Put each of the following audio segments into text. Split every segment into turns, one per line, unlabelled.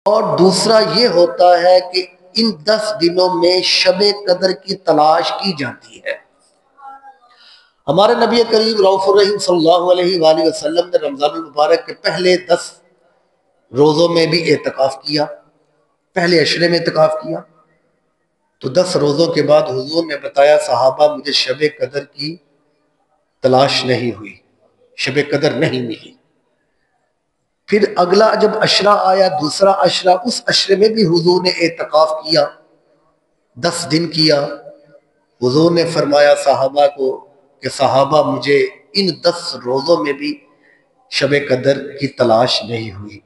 اور دوسرا یہ ہوتا ہے کہ ان 10 دنوں میں شب قدر کی تلاش کی جاتی ہے۔ ہمارے نبی کریم رؤوف الرحیم صلی اللہ علیہ وآلہ وسلم نے رمضان المبارک کے پہلے 10 روزوں میں بھی اعتکاف کیا، پہلے عشرے میں اعتکاف کیا۔ تو 10 روزوں کے بعد حضور نے بتایا صحابہ مجھے شب قدر کی تلاش نہیں ہوئی، شب قدر نہیں ملی۔ پھر اگلا جب عشرہ آیا، دوسرا عشرہ، اس عشرے میں بھی حضور نے اعتکاف کیا، 10 دن کیا۔ حضور نے فرمایا صحابہ کو کہ صحابہ مجھے ان 10 روزوں میں بھی شب قدر کی تلاش نہیں ہوئی۔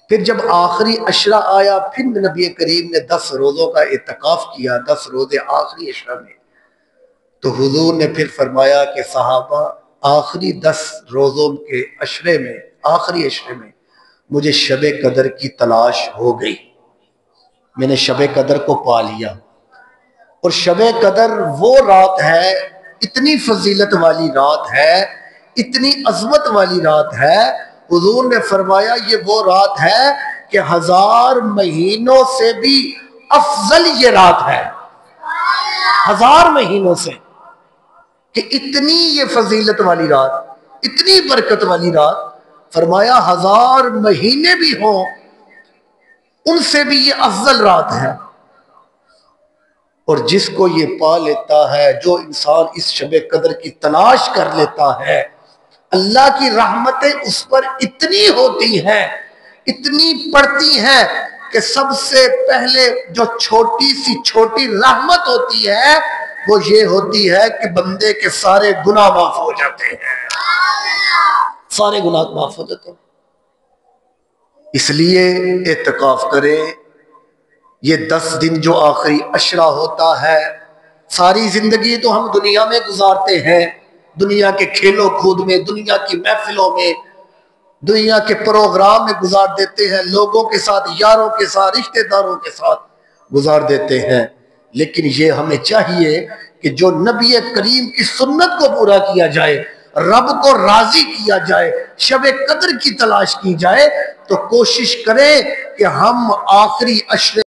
پھر جب آخری عشرہ آیا، پھر نبی کریم نے 10 روزوں کا اعتکاف کیا، 10 روزے آخری عشرہ میں۔ تو حضور نے پھر فرمایا کہ صحابہ آخری 10 روزوں کے عشرے میں، آخری عشرے میں مجھے شب قدر کی تلاش ہو گئی، میں نے شب قدر کو پا لیا۔ اور شب قدر وہ رات ہے، اتنی فضیلت والی رات ہے، اتنی عظمت والی رات ہے، حضور نے فرمایا یہ وہ رات ہے کہ 1000 مہینوں سے بھی افضل یہ رات ہے، 1000 مہینوں سے، کہ اتنی یہ فضیلت والی رات، اتنی برکت والی رات، فرمایا 1000 مہینے بھی ہوں ان سے بھی یہ افضل رات ہے۔ اور جس کو یہ پا لیتا ہے، جو انسان اس شب قدر کی تلاش کر لیتا ہے، اللہ کی رحمتیں اس پر اتنی ہوتی ہیں، اتنی پڑتی ہیں کہ سب سے پہلے جو چھوٹی سی چھوٹی رحمت ہوتی ہے وہ یہ ہوتی ہے کہ بندے کے سارے گناہ معاف ہو جاتے ہیں، سارے گناہ معاف ہو جاتے ہیں۔ اس لیے اعتکاف کریں۔ یہ 10 دن جو آخری عشرہ ہوتا ہے، ساری زندگی تو ہم دنیا میں گزارتے ہیں، دنیا کے کھیلوں کود میں، دنیا کی محفلوں میں، دنیا کے پروگرام میں گزار دیتے ہیں، لوگوں کے ساتھ، یاروں کے ساتھ، رشتہ داروں کے ساتھ گزار دیتے ہیں۔ لیکن یہ ہمیں چاہیے کہ جو نبی کریم کی سنت کو پورا کیا جائے، رب کو راضی کیا جائے، شب قدر کی تلاش کی جائے، تو کوشش کریں کہ ہم آخری عشرے